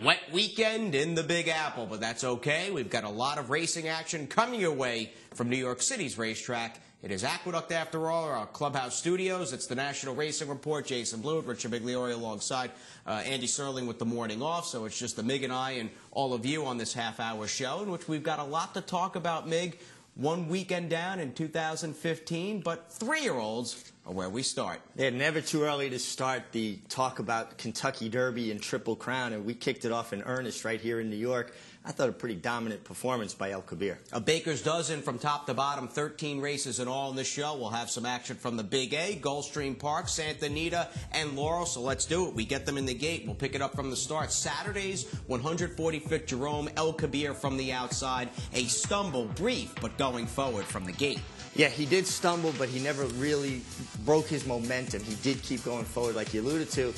wet weekend in the Big Apple, but that's okay. We've got a lot of racing action coming your way from New York City's racetrack. It is Aqueduct, after all, our clubhouse studios. It's the National Racing Report. Jason Blewitt, Richard Migliore alongside Andy Serling with the morning off. So it's just the Mig and I and all of you on this half-hour show, in which we've got a lot to talk about, Mig. One weekend down in 2015, but three-year-olds are where we start. Yeah, never too early to start the talk about Kentucky Derby and Triple Crown, and we kicked it off in earnest right here in New York. I thought a pretty dominant performance by El Kabir. A baker's dozen from top to bottom, 13 races in all in this show. We'll have some action from the Big A, Gulfstream Park, Santa Anita, and Laurel. So let's do it. We get them in the gate. We'll pick it up from the start. Saturday's 145th Jerome, El Kabir from the outside. A stumble, brief, but going forward from the gate. Yeah, he did stumble, but he never really broke his momentum. He did keep going forward, like you alluded to.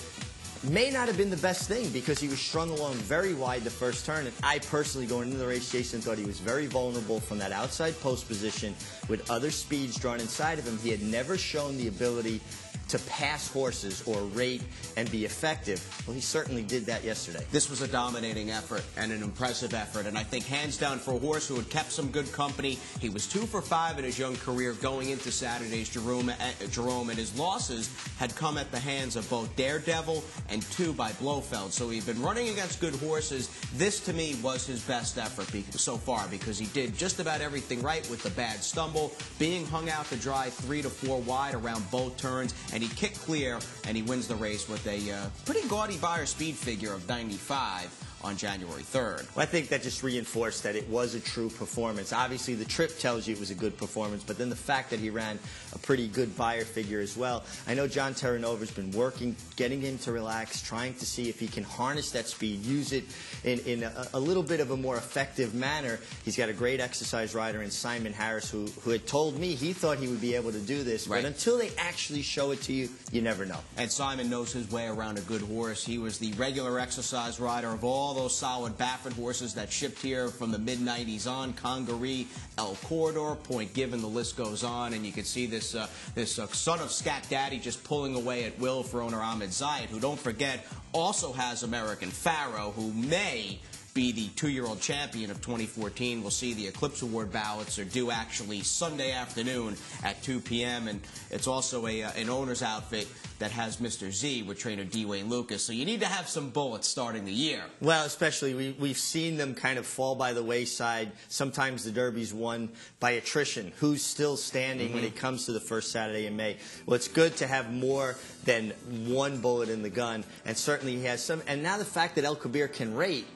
May not have been the best thing because he was strung along very wide the first turn. And I personally, going into the race, Jason, thought he was very vulnerable from that outside post position with other speeds drawn inside of him. He had never shown the ability to pass horses or rate and be effective. Well, he certainly did that yesterday. This was a dominating effort and an impressive effort, and I think hands down for a horse who had kept some good company. He was 2 for 5 in his young career going into Saturday's Jerome, and his losses had come at the hands of both Daredevil and 2 by Blofeld. So he'd been running against good horses. This, to me, was his best effort so far because he did just about everything right with the bad stumble, being hung out to dry 3 to 4 wide around both turns, and he kicked clear, and he wins the race with a pretty gaudy Beyer speed figure of 95 on January 3rd. Well, I think that just reinforced that it was a true performance. Obviously, the trip tells you it was a good performance, but then the fact that he ran a pretty good Beyer figure as well. I know John Terranova's been working, getting him to relax, trying to see if he can harness that speed, use it in a little bit of a more effective manner. He's got a great exercise rider in Simon Harris who had told me he thought he would be able to do this, right. But until they actually show it to you, you never know. And Simon knows his way around a good horse. He was the regular exercise rider of all those solid Baffert horses that shipped here from the mid-90s on. Congaree, El Corridor, Point Given, the list goes on. And you can see this son of Scat Daddy just pulling away at will for owner Ahmed Zayed, who, don't forget, also has American Pharaoh, who may be the 2-year-old champion of 2014. We'll see the Eclipse Award ballots are due actually Sunday afternoon at 2 p.m. And it's also an owner's outfit that has Mr. Z with trainer D. Wayne Lucas. So you need to have some bullets starting the year. Well, especially we've seen them kind of fall by the wayside. Sometimes the Derby's won by attrition. Who's still standing when it comes to the first Saturday in May? Well, it's good to have more than one bullet in the gun, and certainly he has some. And now the fact that El Kabir can rate,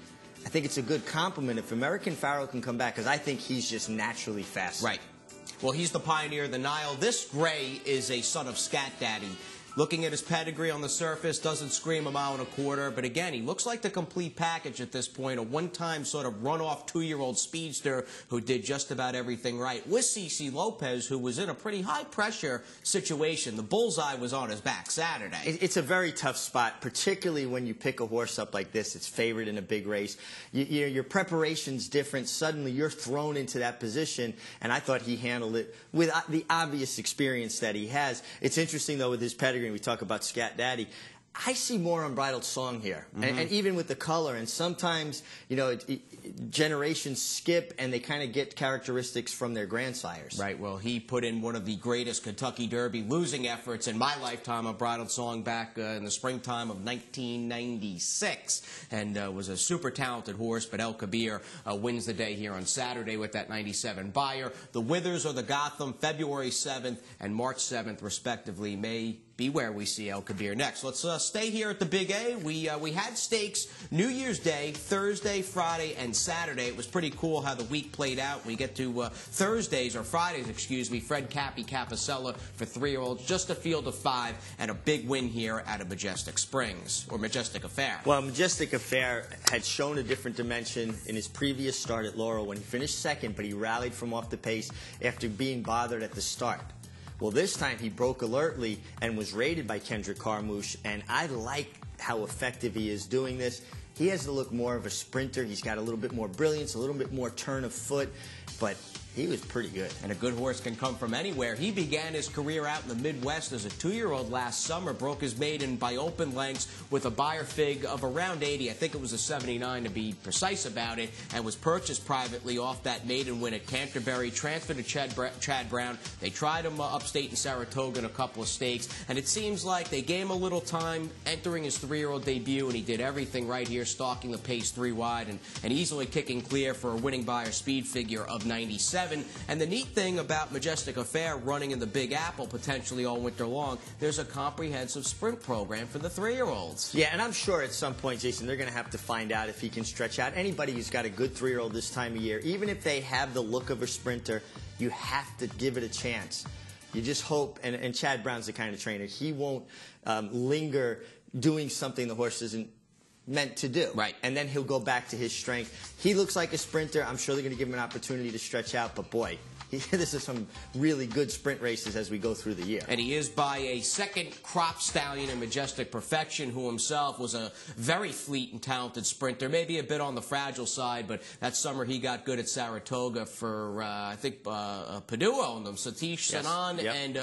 I think it's a good compliment if American Pharaoh can come back, because I think he's just naturally fast. Right. Well, he's the pioneer of the Nile. This gray is a son of Scat Daddy. Looking at his pedigree on the surface, doesn't scream a mile and a quarter, but again, he looks like the complete package at this point, a one-time sort of run-off 2-year-old speedster who did just about everything right. With CC Lopez, who was in a pretty high-pressure situation. The bullseye was on his back Saturday. It's a very tough spot, particularly when you pick a horse up like this. It's favored in a big race. Your preparation's different. Suddenly, you're thrown into that position, and I thought he handled it with the obvious experience that he has. It's interesting, though, with his pedigree. We talk about Scat Daddy. I see more Unbridled Song here, and even with the color. And sometimes, you know, generations skip, and they kind of get characteristics from their grandsires. Right. Well, he put in one of the greatest Kentucky Derby losing efforts in my lifetime, Unbridled Song, back in the springtime of 1996, and was a super talented horse. But El Kabir wins the day here on Saturday with that 97 Beyer. The Withers or the Gotham, February 7th and March 7th, respectively, may be where we see El Kabir next. Let's stay here at the Big A. We had stakes New Year's Day, Thursday, Friday, and Saturday. It was pretty cool how the week played out. We get to Thursdays, or Fridays, excuse me, Fred Cappy Capicella for 3-year-olds, just a field of 5, and a big win here out of Majestic Springs, or Majestic Affair. Well, Majestic Affair had shown a different dimension in his previous start at Laurel when he finished second, but he rallied from off the pace after being bothered at the start. Well, this time he broke alertly and was rated by Kendrick Carmouche, and I like how effective he is doing this. He has to look more of a sprinter. He's got a little bit more brilliance, a little bit more turn of foot, but He was pretty good. And a good horse can come from anywhere. He began his career out in the Midwest as a 2-year-old last summer, broke his maiden by open lengths with a Beyer fig of around 80. I think it was a 79 to be precise about it, and was purchased privately off that maiden win at Canterbury, transferred to Chad Brown. They tried him upstate in Saratoga in a couple of stakes, and it seems like they gave him a little time entering his 3-year-old debut, and he did everything right here, stalking the pace 3 wide and easily kicking clear for a winning Beyer speed figure of 97. And the neat thing about Majestic Affair running in the Big Apple potentially all winter long, there's a comprehensive sprint program for the 3-year-olds. Yeah, and I'm sure at some point, Jason, they're going to have to find out if he can stretch out. Anybody who's got a good 3-year-old this time of year, even if they have the look of a sprinter, you have to give it a chance. You just hope, and Chad Brown's the kind of trainer, he won't linger doing something the horse isn't meant to do. Right. And then he'll go back to his strength. He looks like a sprinter. I'm sure they're going to give him an opportunity to stretch out, but boy, this is some really good sprint races as we go through the year. And he is by a second crop stallion in Majestic Perfection, who himself was a very fleet and talented sprinter, maybe a bit on the fragile side, but that summer he got good at Saratoga for, I think, Purdue owned him. Satish Sanan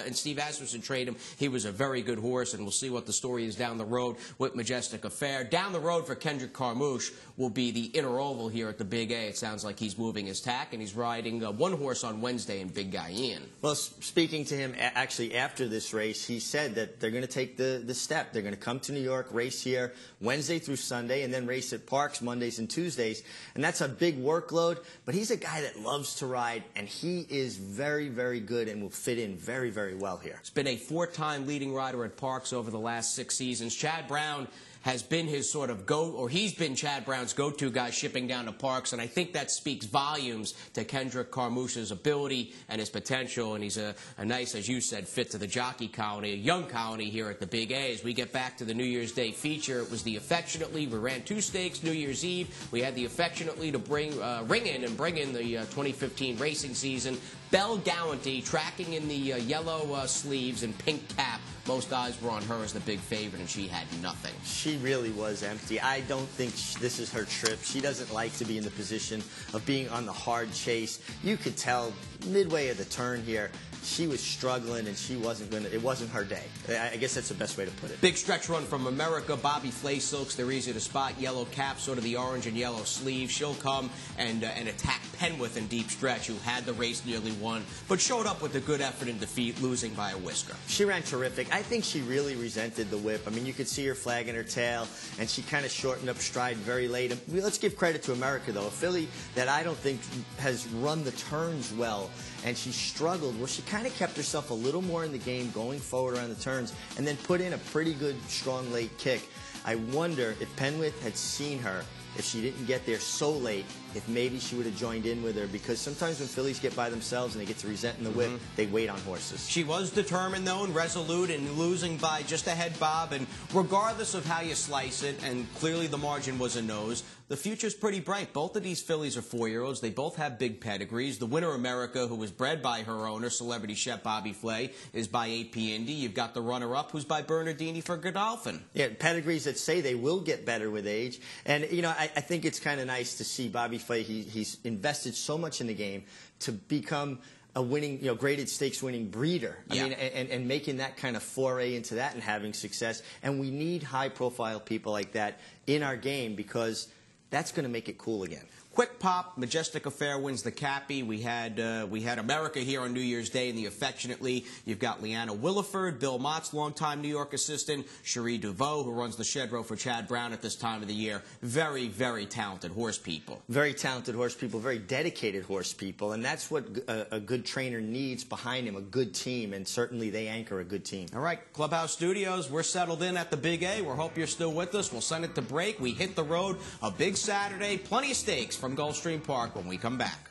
and Steve Asmussen traded him. He was a very good horse, and we'll see what the story is down the road with Majestic Affair. Down the road for Kendrick Carmouche will be the Inner Oval here at the Big A. It sounds like he's moving his tack, and he's riding one horse on Wednesday in Big Guy Ian. Well, speaking to him actually after this race, he said that they're going to take the step. They're going to come to New York, race here Wednesday through Sunday, and then race at Parks Mondays and Tuesdays. And that's a big workload, but he's a guy that loves to ride, and he is very, very good and will fit in very, very well here. He's been a 4-time leading rider at Parks over the last 6 seasons. Chad Brown has been his sort of he's been Chad Brown's go-to guy shipping down to Parks, and I think that speaks volumes to Kendrick Carmouche's ability and his potential, and he's a nice, as you said, fit to the jockey colony, a young colony here at the Big A. As we get back to the New Year's Day feature, it was the Affectionately. We ran 2 stakes New Year's Eve. We had the Affectionately to bring in the 2015 racing season. Belle Gallanty tracking in the yellow sleeves and pink cap. Most eyes were on her as the big favorite, and she had nothing. She really was empty. I don't think this is her trip. She doesn't like to be in the position of being on the hard chase. You could tell midway of the turn here, she was struggling, and it wasn't her day. I guess that's the best way to put it. Big stretch run from America. Bobby Flay Silks, they're easy to spot. Yellow cap, sort of the orange and yellow sleeve. She'll come and attack Penwith in deep stretch, who had the race nearly won, but showed up with a good effort in defeat, losing by a whisker. She ran terrific. I think she really resented the whip. I mean, you could see her flagging her tail, and she kind of shortened up stride very late. Let's give credit to America, though. A filly that I don't think has run the turns well, and she struggled. Well, she kind of kept herself a little more in the game going forward around the turns, and then put in a pretty good, strong late kick. I wonder if Penwith had seen her, if she didn't get there so late, if maybe she would have joined in with her, because sometimes when fillies get by themselves and they get to resenting the whip, they wait on horses. She was determined, though, and resolute, and losing by just a head bob, and regardless of how you slice it, and clearly the margin was a nose, the future's pretty bright. Both of these fillies are 4-year-olds. They both have big pedigrees. The winner, America, who was bred by her owner, celebrity chef Bobby Flay, is by AP Indy. You've got the runner-up, who's by Bernardini for Godolphin. Yeah, pedigrees that say they will get better with age. And, you know, I think it's kind of nice to see Bobby Flay. He's invested so much in the game to become a winning, graded stakes winning breeder. I mean, and making that kind of foray into that and having success. And we need high-profile people like that in our game, because that's going to make it cool again. Quick pop, Majestic Affair wins the Cappy. We had America here on New Year's Day in the Affectionately. You've got Leanna Williford, Bill Mott's longtime New York assistant, Cherie Duveau, who runs the shed row for Chad Brown at this time of the year. Very, very talented horse people. Very talented horse people, very dedicated horse people, and that's what a good trainer needs behind him, a good team, and certainly they anchor a good team. All right, Clubhouse Studios, we're settled in at the Big A. We hope you're still with us. We'll send it to break. We hit the road. A big Saturday, plenty of stakes from Gulfstream Park when we come back.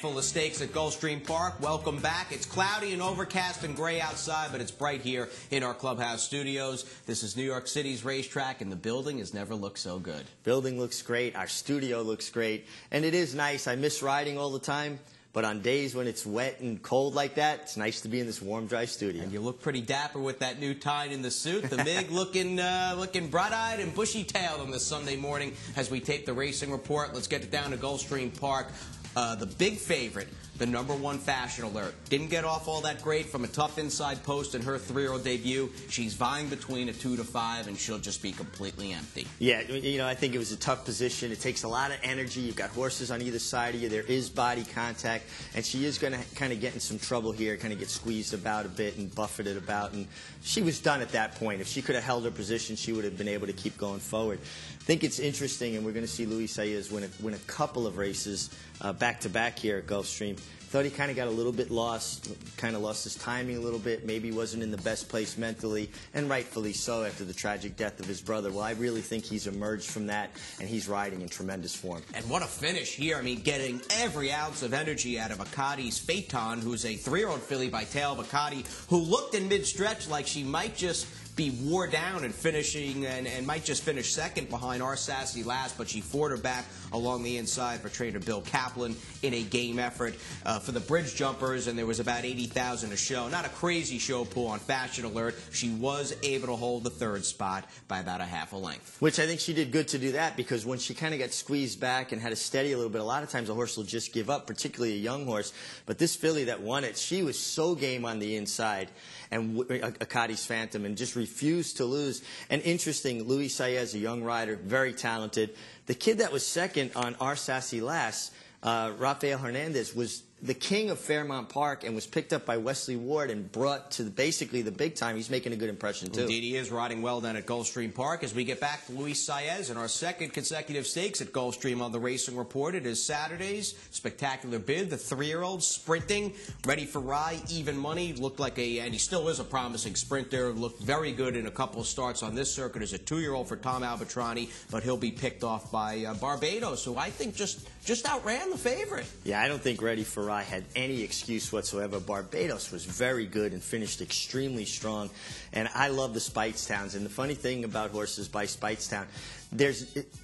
full of stakes at Gulfstream Park. Welcome back. It's cloudy and overcast and gray outside, but it's bright here in our clubhouse studios. This is New York City's racetrack, and the building has never looked so good. Building looks great. Our studio looks great. And it is nice. I miss riding all the time. But on days when it's wet and cold like that, it's nice to be in this warm, dry studio. And you look pretty dapper with that new tie in the suit. The Mig looking bright-eyed and bushy-tailed on this Sunday morning as we tape the racing report. Let's get it down to Gulfstream Park. The big favorite, the #1 Fashion Alert. Didn't get off all that great from a tough inside post in her 3-year-old debut. She's vying between a 2 to 5, and she'll just be completely empty. Yeah, you know, I think it was a tough position. It takes a lot of energy. You've got horses on either side of you. There is body contact, and she is going to kind of get in some trouble here, kind of get squeezed about a bit and buffeted about, and she was done at that point. If she could have held her position, she would have been able to keep going forward. I think it's interesting, and we're going to see Luis Saez win a couple of races back-to-back here at Gulfstream. Thought he kind of got a little bit lost, kind of lost his timing a little bit, maybe wasn't in the best place mentally, and rightfully so after the tragic death of his brother. Well, I really think he's emerged from that, and he's riding in tremendous form. And what a finish here. I mean, getting every ounce of energy out of Akadi's Phaeton, who's a 3-year-old filly by Tail Akadi, who looked in mid-stretch like she might just be wore down and finishing and might just finish second behind Our Sassy Last, but she fought her back along the inside for trainer Bill Kaplan in a game effort for the bridge jumpers, and there was about 80,000 a show. Not a crazy show pool on Fashion Alert. She was able to hold the 3rd spot by about a half a length. Which I think she did good to do that, because when she kind of got squeezed back and had to steady a little bit, a lot of times a horse will just give up, particularly a young horse. But this filly that won it, she was so game on the inside, and Akadi's Phantom, and just refused to lose. And interesting, Luis Saez, a young rider, very talented. The kid that was second on Our Sassy Last, Rafael Hernandez, was the king of Fairmount Park and was picked up by Wesley Ward and brought to basically the big time. He's making a good impression, too. Indeed, he is riding well down at Gulfstream Park. As we get back to Luis Saez and our 2nd consecutive stakes at Gulfstream on the Racing Report, it is Saturday's spectacular bid. The 3-year-old sprinting, ready for rye, even money. Looked like and he still is a promising sprinter. Looked very good in a couple of starts on this circuit as a 2-year-old for Tom Albatrani, but he'll be picked off by Barbados, who I think just outran the favorite. Yeah, I don't think Ready for Rye had any excuse whatsoever. Barbados was very good and finished extremely strong. And I love the Speightstowns. And the funny thing about horses by Speightstown,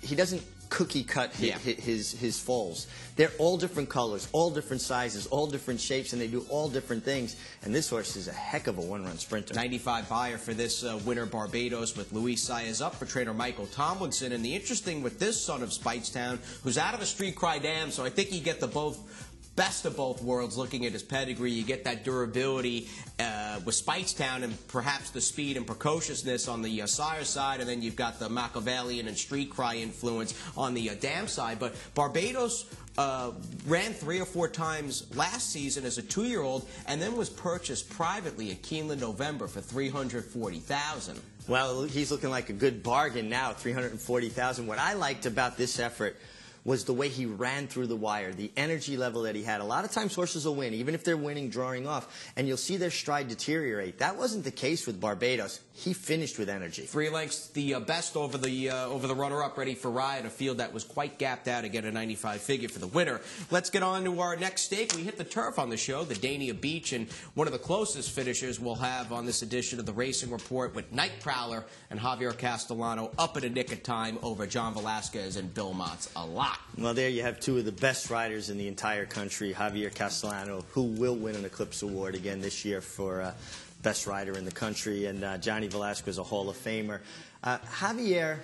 he doesn't cookie cut his foals. They're all different colors, all different sizes, all different shapes, and they do all different things. And this horse is a heck of a one-run sprinter. 95 buyer for this winner, Barbados, with Luis Saez up for trainer Michael Tomlinson. And the interesting with this son of Speightstown, who's out of a Street Cry Dam, so I think you get the best of both worlds. Looking at his pedigree, you get that durability with Speightstown and perhaps the speed and precociousness on the sire side, and then you've got the Machiavellian and Street Cry influence on the dam side. But Barbados ran 3 or 4 times last season as a 2-year-old, and then was purchased privately at Keeneland November for $340,000. Well, he's looking like a good bargain now, $340,000. What I liked about this effort was the way he ran through the wire, the energy level that he had. A lot of times horses will win, even if they're winning, drawing off, and you'll see their stride deteriorate. That wasn't the case with Barbados. He finished with energy. 3 lengths, the best over the runner-up, Ready for Rye, in a field that was quite gapped out to get a 95 figure for the winner. Let's get on to our next stake. We hit the turf on the show, the Dania Beach, and one of the closest finishers we'll have on this edition of the Racing Report with Night Prowler and Javier Castellano up at a nick of time over John Velasquez and Bill Mott's a lot. Well, there you have 2 of the best riders in the entire country. Javier Castellano, who will win an Eclipse Award again this year for best rider in the country, and Johnny Velasquez, a Hall of Famer. Javier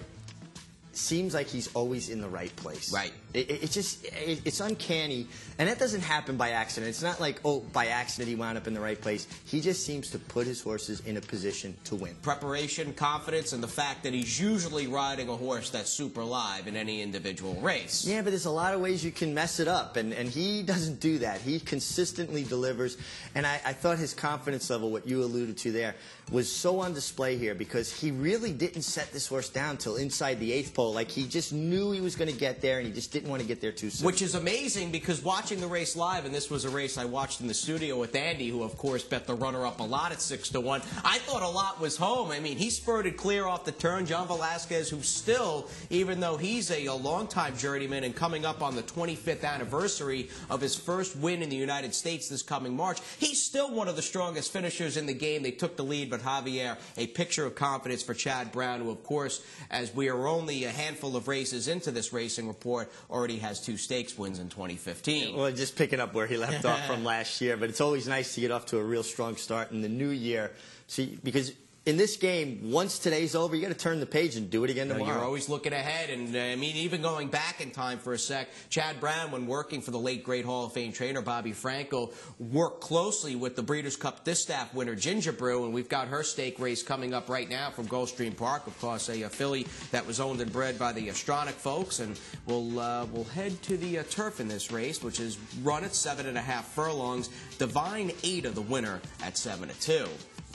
seems like he's always in the right place. Right. It's uncanny, and that doesn't happen by accident. It's not like, oh, by accident he wound up in the right place. He just seems to put his horses in a position to win. Preparation, confidence, and the fact that he's usually riding a horse that's super live in any individual race. Yeah, but there's a lot of ways you can mess it up, and he doesn't do that. He consistently delivers, and I thought his confidence level, what you alluded to there, was so on display here, because he really didn't set this horse down till inside the 8th pole. control. Like he just knew he was going to get there, and he just didn't want to get there too soon. Which is amazing, because watching the race live, and this was a race I watched in the studio with Andy, who of course bet the runner-up a lot at 6-1. I thought a lot was home. I mean, he spurted clear off the turn. John Velasquez, who still, even though he's a longtime journeyman and coming up on the 25th anniversary of his first win in the United States this coming March, he's still one of the strongest finishers in the game. They took the lead, but Javier, a picture of confidence for Chad Brown, who of course, as we are only a handful of races into this racing report, already has 2 stakes wins in 2015. Well, just picking up where he left off from last year, but it's always nice to get off to a real strong start in the new year. See, because in this game, once today's over, you got to turn the page and do it again tomorrow. You're always looking ahead, and I mean, even going back in time for a sec, Chad Brown, when working for the late great Hall of Fame trainer Bobby Frankel, worked closely with the Breeders' Cup Distaff winner Ginger Brew, and we've got her stake race coming up right now from Gulfstream Park, of course, a filly that was owned and bred by the Stronach folks, and we'll head to the turf in this race, which is run at 7.5 furlongs. Divine Ada, the winner, at 7-2.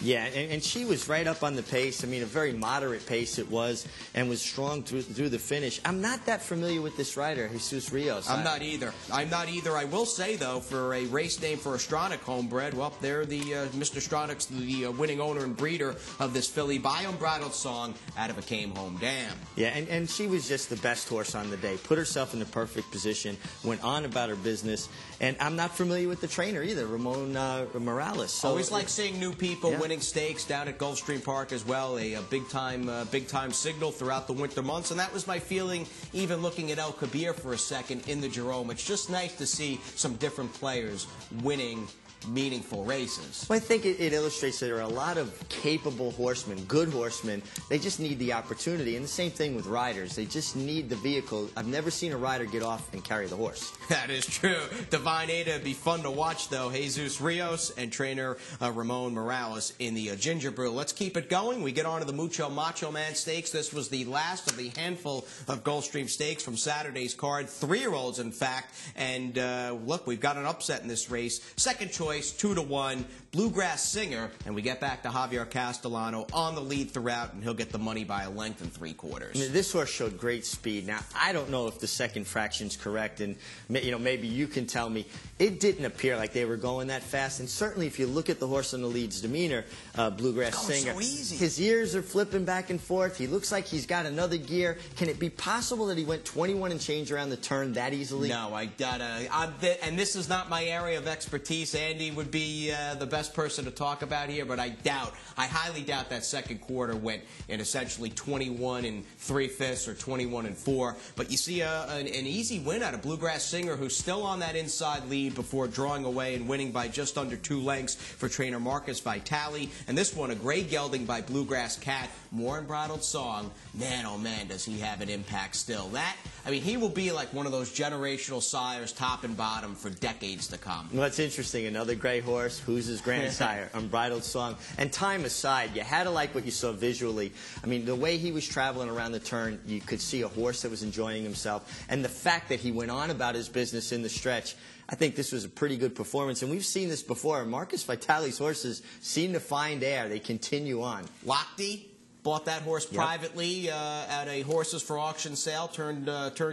Yeah, and she was right up on the pace. I mean, a very moderate pace it was, and was strong through the finish. I'm not that familiar with this rider, Jesus Rios. I'm not either. I will say, though, for a race name for a Stronach homebred, well, they're the Mr. Stronach's the winning owner and breeder of this filly by Unbridled Song out of a Came Home Dam. Yeah, and she was just the best horse on the day. Put herself in the perfect position, went on about her business, and I'm not familiar with the trainer either, Ramon Morales. So always like seeing new people winning stakes down at Gulfstream Park as well. A big time signal throughout the winter months, and that was my feeling even looking at El Kabir for a second in the Jerome. It's just nice to see some different players winning meaningful races. Well, I think it illustrates that there are a lot of capable horsemen, good horsemen. They just need the opportunity, and the same thing with riders. They just need the vehicle. I've never seen a rider get off and carry the horse. That is true. Divine Ada would be fun to watch, though. Jesus Rios and trainer Ramon Morales in the Ginger Brew. Let's keep it going. We get on to the Mucho Macho Man Stakes. This was the last of the handful of Gulfstream Stakes from Saturday's card. 3-year-olds, in fact. And look, we've got an upset in this race. Second choice, 2-1, Bluegrass Singer, and we get back to Javier Castellano on the lead throughout, and he'll get the money by a length and 3/4. This horse showed great speed. Now, I don't know if the second fraction's correct, and maybe you can tell me. It didn't appear like they were going that fast, and certainly if you look at the horse on the lead's demeanor, Bluegrass Singer, so easy. His ears are flipping back and forth. He looks like he's got another gear. Can it be possible that he went 21 and change around the turn that easily? No, and this is not my area of expertise. Andy would be the best person to talk about here, but I highly doubt that second quarter went in essentially 21 and 3/5 or 21 and 4. But you see an easy win out of Bluegrass Singer, who's still on that inside lead before drawing away and winning by just under 2 lengths for trainer Marcus Vitale. And this one, a gray gelding by Bluegrass Cat, more Unbridled Song. Man, oh man, does he have an impact still. He will be like one of those generational sires, top and bottom, for decades to come. Well, that's interesting. Another gray horse. Who's his grandsire? Unbridled Song. And time aside, you had to like what you saw visually. I mean, the way he was traveling around the turn, you could see a horse that was enjoying himself. And the fact that he went on about his business in the stretch, I think this was a pretty good performance. And we've seen this before. Marcus Vitale's horses seem to find air. They continue on. Lochte bought that horse privately at a horses for auction sale, turned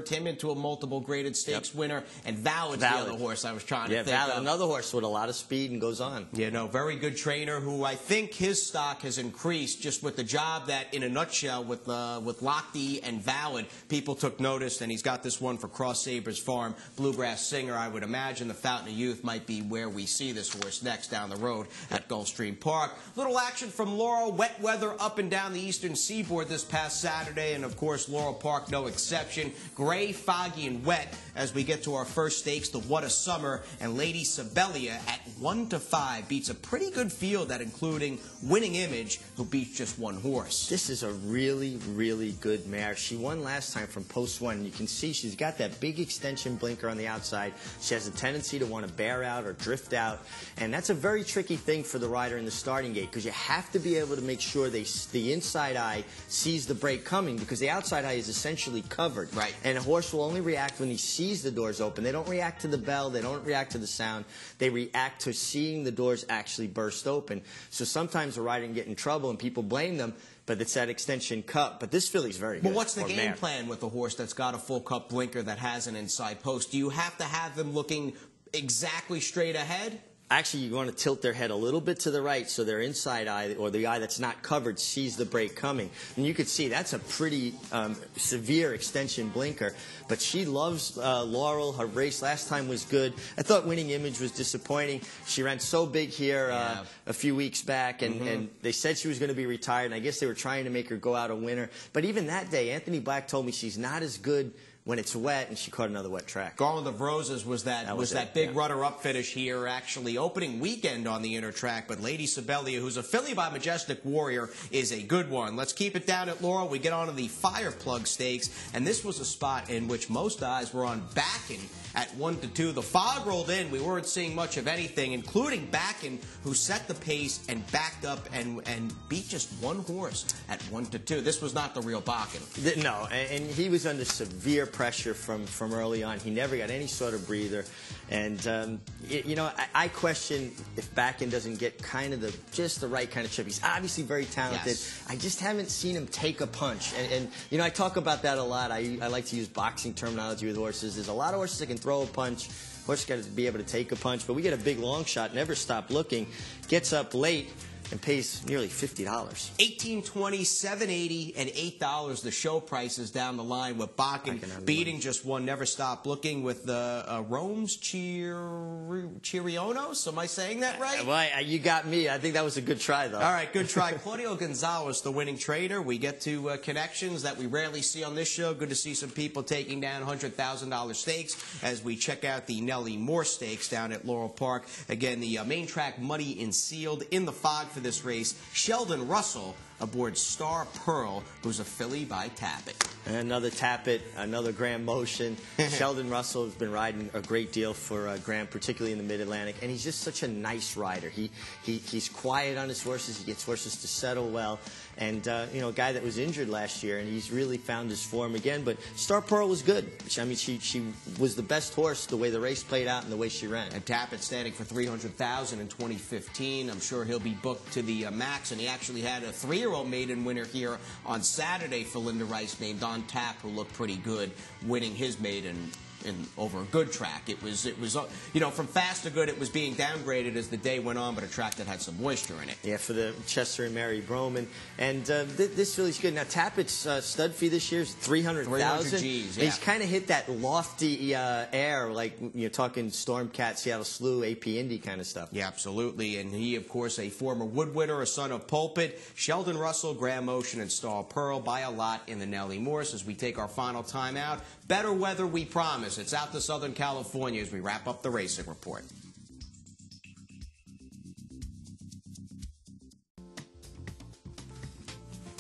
him into a multiple graded stakes winner, and Valid's the other horse I was trying to think of. Another horse with a lot of speed and goes on. Yeah, no, very good trainer who I think his stock has increased just with the job that, in a nutshell, with Lochte and Valid, people took notice, and he's got this one for Cross Sabres Farm. Bluegrass Singer, I would imagine the Fountain of Youth might be where we see this horse next down the road at Gulfstream Park. Little action from Laurel, wet weather up and down the eastern seaboard this past Saturday, and of course Laurel Park no exception. Gray, foggy, and wet as we get to our first stakes, the What a Summer, and Lady Sibelia at 1-5 beats a pretty good field, that including Winning Image, who beats just one horse. This is a really, really good mare. She won last time from post 1. You can see she's got that big extension blinker on the outside. She has a tendency to want to bear out or drift out, and that's a very tricky thing for the rider in the starting gate, because you have to be able to make sure the inside inside eye sees the break coming, because the outside eye is essentially covered. Right. And a horse will only react when he sees the doors open. They don't react to the bell. They don't react to the sound. They react to seeing the doors actually burst open. So sometimes a rider can get in trouble and people blame them, but it's that extension cup. But this filly's very good. But what's the game plan with a horse that's got a full cup blinker that has an inside post? Do you have to have them looking exactly straight ahead? Actually, you want to tilt their head a little bit to the right so their inside eye, or the eye that's not covered, sees the break coming. And you can see that's a pretty severe extension blinker. But she loves Laurel. Her race last time was good. I thought Winning Image was disappointing. She ran so big here a few weeks back, and they said she was going to be retired, and I guess they were trying to make her go out a winner. But even that day, Anthony Black told me she's not as good when it's wet, and she caught another wet track. Garland of Roses was that big runner-up finish here, actually opening weekend on the inner track. But Lady Sibelia, who's a filly by Majestic Warrior, is a good one. Let's keep it down at Laurel. We get on to the Fireplug Stakes, and this was a spot in which most eyes were on Backen at 1-2. The fog rolled in. We weren't seeing much of anything, including Backen, who set the pace and backed up and beat just one horse at 1-2. This was not the real Backen. No, and he was under severe pressure from early on. He never got any sort of breather. And, you know, I question if Backen doesn't get kind of just the right kind of chip. He's obviously very talented. Yes. I just haven't seen him take a punch. And you know, I talk about that a lot. I like to use boxing terminology with horses. There's a lot of horses that can throw a punch. Horse got to be able to take a punch. But we get a big long shot, never stop looking, gets up late, and pays nearly $50. $18.20, $7.80, and $8 the show prices down the line, with Bakken beating just one. Never Stop Looking with the Rome's Chirionos. Am I saying that right? Well, you got me. I think that was a good try, though. All right, good try. Claudio Gonzalez, the winning trader. We get to connections that we rarely see on this show. Good to see some people taking down $100,000 stakes as we check out the Nellie Moore Stakes down at Laurel Park. Again, the main track muddy and sealed. In the fog for this race, Sheldon Russell aboard Star Pearl, who's a filly by Tappet. And another Tappet, another Graham Motion. Sheldon Russell has been riding a great deal for Graham, particularly in the Mid-Atlantic, and he's just such a nice rider. He's quiet on his horses. He gets horses to settle well. And, you know, a guy that was injured last year, and he's really found his form again. But Star Pearl was good. I mean, she was the best horse the way the race played out and the way she ran. And Tappet standing for $300,000 in 2015. I'm sure he'll be booked to the max. And he actually had a 3-year-old maiden winner here on Saturday for Linda Rice named Don Tapp, who looked pretty good, winning his maiden over a good track. It was you know, from fast to good, it was being downgraded as the day went on, but a track that had some moisture in it. Yeah, for the Chester and Mary Broman. And this filly's good. Now, Tappett's stud fee this year is $300,000. G's, yeah. He's kind of hit that lofty air, like you're talking Stormcat, Seattle Slew, AP Indy kind of stuff. Yeah, absolutely. And he, of course, a former Wood winner, a son of Pulpit. Sheldon Russell, Graham Motion, and Star Pearl by a lot in the Nellie Morse as we take our final time out. Better weather, we promise. It's out to Southern California as we wrap up the racing report.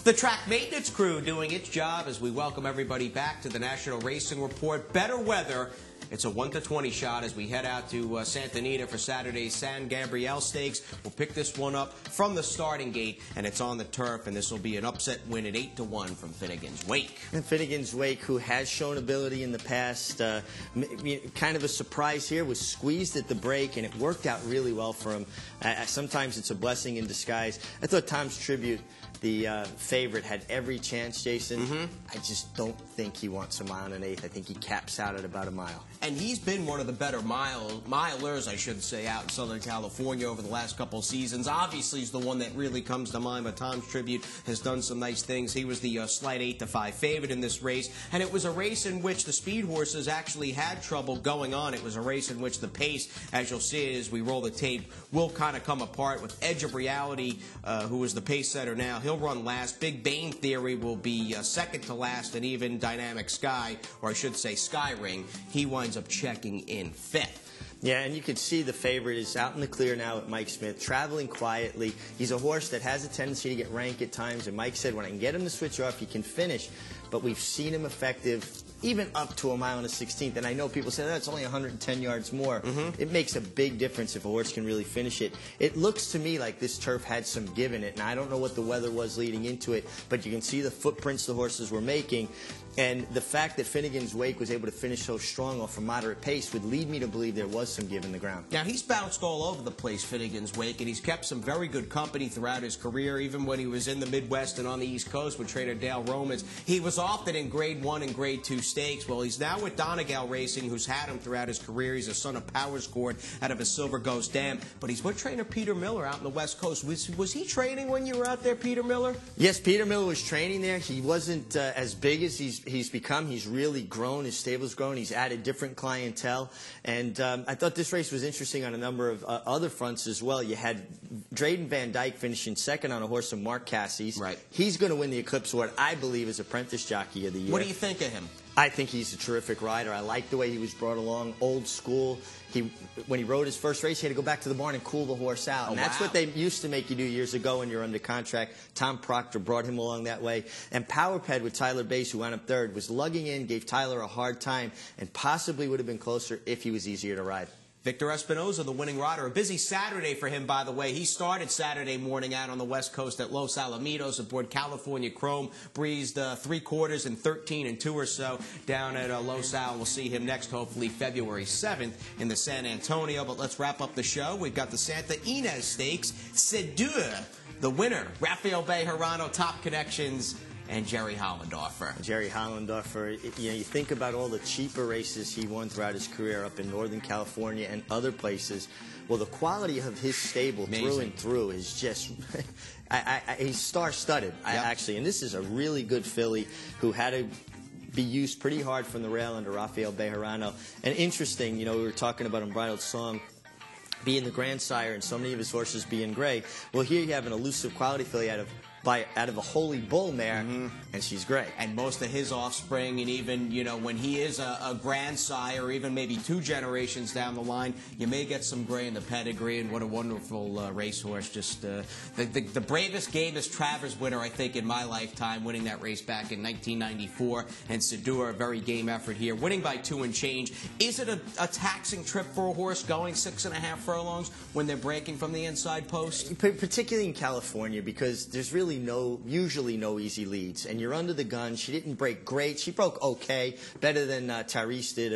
The track maintenance crew doing its job as we welcome everybody back to the National Racing Report. Better weather. It's a 1-20 shot as we head out to Santa Anita for Saturday's San Gabriel Stakes. We'll pick this one up from the starting gate, and it's on the turf, and this will be an upset win at 8-1 from Finnegan's Wake. And Finnegan's Wake, who has shown ability in the past, kind of a surprise here, was squeezed at the break, and it worked out really well for him. Sometimes it's a blessing in disguise. I thought Tom's Tribute, the favorite, had every chance, Jason. I just don't think he wants a mile and an eighth. I think he caps out at about a mile. And he's been one of the better milers, I should say, out in Southern California over the last couple of seasons. Obviously, he's the one that really comes to mind, but Tom's Tribute has done some nice things. He was the slight 8-5 favorite in this race, and it was a race in which the speed horses actually had trouble going on. It was a race in which the pace, as you'll see as we roll the tape, will kind of come apart with Edge of Reality, who is the pace setter now. He'll run last. Big Bane Theory will be second to last, and even Dynamic Sky, or I should say Sky Ring, he winds up checking in fifth. Yeah, and you can see the favorite is out in the clear now at Mike Smith, traveling quietly. He's a horse that has a tendency to get rank at times, and Mike said when I can get him to switch off, he can finish. But we've seen him effective even up to a mile and a 16th. And I know people say that's only 110 yards more. It makes a big difference if a horse can really finish it. It looks to me like this turf had some give in it, and I don't know what the weather was leading into it, but you can see the footprints the horses were making. And the fact that Finnegan's Wake was able to finish so strong off a moderate pace would lead me to believe there was some give in the ground. Now, he's bounced all over the place, Finnegan's Wake, and he's kept some very good company throughout his career, even when he was in the Midwest and on the East Coast with trainer Dale Romans. He was often in Grade 1 and Grade 2 stakes. Well, he's now with Donegal Racing, who's had him throughout his career. He's a son of Powers Court out of a Silver Ghost Dam, but he's with trainer Peter Miller out in the West Coast. Was he training when you were out there, Peter Miller? Yes, Peter Miller was training there. He wasn't as big as he's become. He's really grown. His stable's grown. He's added different clientele. And I thought this race was interesting on a number of other fronts as well. You had Drayden Van Dyke finishing second on a horse of Mark Cassie's. Right. He's going to win the Eclipse Award, I believe, as Apprentice Jockey of the Year. What do you think of him? I think he's a terrific rider. I like the way he was brought along, old school. When he rode his first race, he had to go back to the barn and cool the horse out. And that's what they used to make you do years ago when you're under contract. Tom Proctor brought him along that way. And Powerped with Tyler Bass, who wound up third, was lugging in, gave Tyler a hard time, and possibly would have been closer if he was easier to ride. Victor Espinoza, the winning rider. A busy Saturday for him, by the way. He started Saturday morning out on the West Coast at Los Alamitos aboard California Chrome. Breezed 3 quarters and 13 and 2 or so down at Los Al. We'll see him next, hopefully, February 7th in the San Antonio. But let's wrap up the show. We've got the Santa Ynez Stakes. Sedur, the winner. Rafael Bejarano, Top Connections, and Jerry Hollendorfer. Jerry Hollendorfer, you think about all the cheaper races he won throughout his career up in Northern California and other places. Well, the quality of his stable through and through is just, he's star-studded, actually. And this is a really good filly who had to be used pretty hard from the rail under Rafael Bejarano. And interesting, we were talking about Unbridled Song being the grandsire and so many of his horses being gray. Well, here you have an elusive quality filly out of a Holy Bull mare, and she's great. And most of his offspring, and even, when he is a grandsire, or even maybe 2 generations down the line, you may get some gray in the pedigree, and what a wonderful racehorse. Just the bravest, gamest Travers winner, I think, in my lifetime, winning that race back in 1994. And Sedur, a very game effort here, winning by 2 and change. Is it a taxing trip for a horse going 6.5 furlongs when they're breaking from the inside post? Particularly in California, because there's really usually no easy leads, and you're under the gun. She didn't break great. She broke okay, better than Tyrese did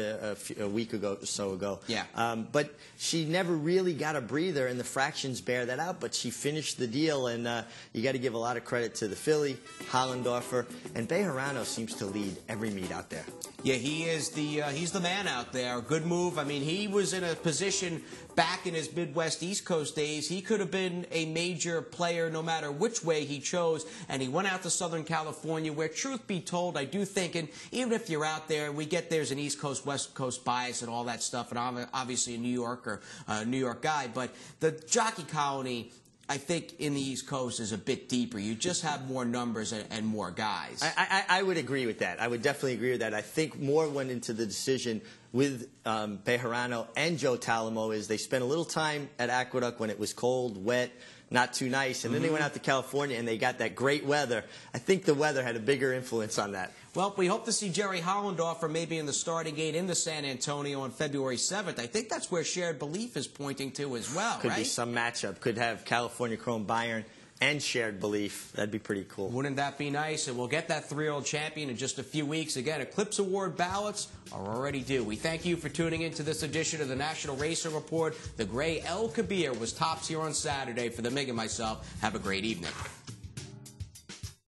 a week ago or so ago. Yeah. But she never really got a breather, and the fractions bear that out. But she finished the deal, and you got to give a lot of credit to the filly, Hollendorfer, and Bejarano seems to lead every meet out there. Yeah, he is he's the man out there. Good move. I mean, he was in a position back in his Midwest East Coast days. He could have been a major player no matter which way he chose, and he went out to Southern California, where, truth be told, I do think, and even if you're out there, we get there's an East Coast, West Coast bias and all that stuff, and I'm obviously a New Yorker, New York guy, but the jockey colony, I think, in the East Coast is a bit deeper. You just have more numbers and more guys. I would agree with that. I would definitely agree with that. I think more went into the decision with Bejarano and Joe Talamo is they spent a little time at Aqueduct when it was cold, wet, not too nice, and then they went out to California and they got that great weather. I think the weather had a bigger influence on that. Well, we hope to see Jerry Hollendorfer maybe in the starting gate in the San Antonio on February 7th. I think that's where Shared Belief is pointing to as well, Could be some matchup. Could have California Chrome Bayern and Shared Belief. That'd be pretty cool. Wouldn't that be nice? And we'll get that 3-year-old champion in just a few weeks. Again, Eclipse Award ballots are already due. We thank you for tuning in to this edition of the National Racing Report. The gray El Kabir was tops here on Saturday. For the Mig and myself, have a great evening.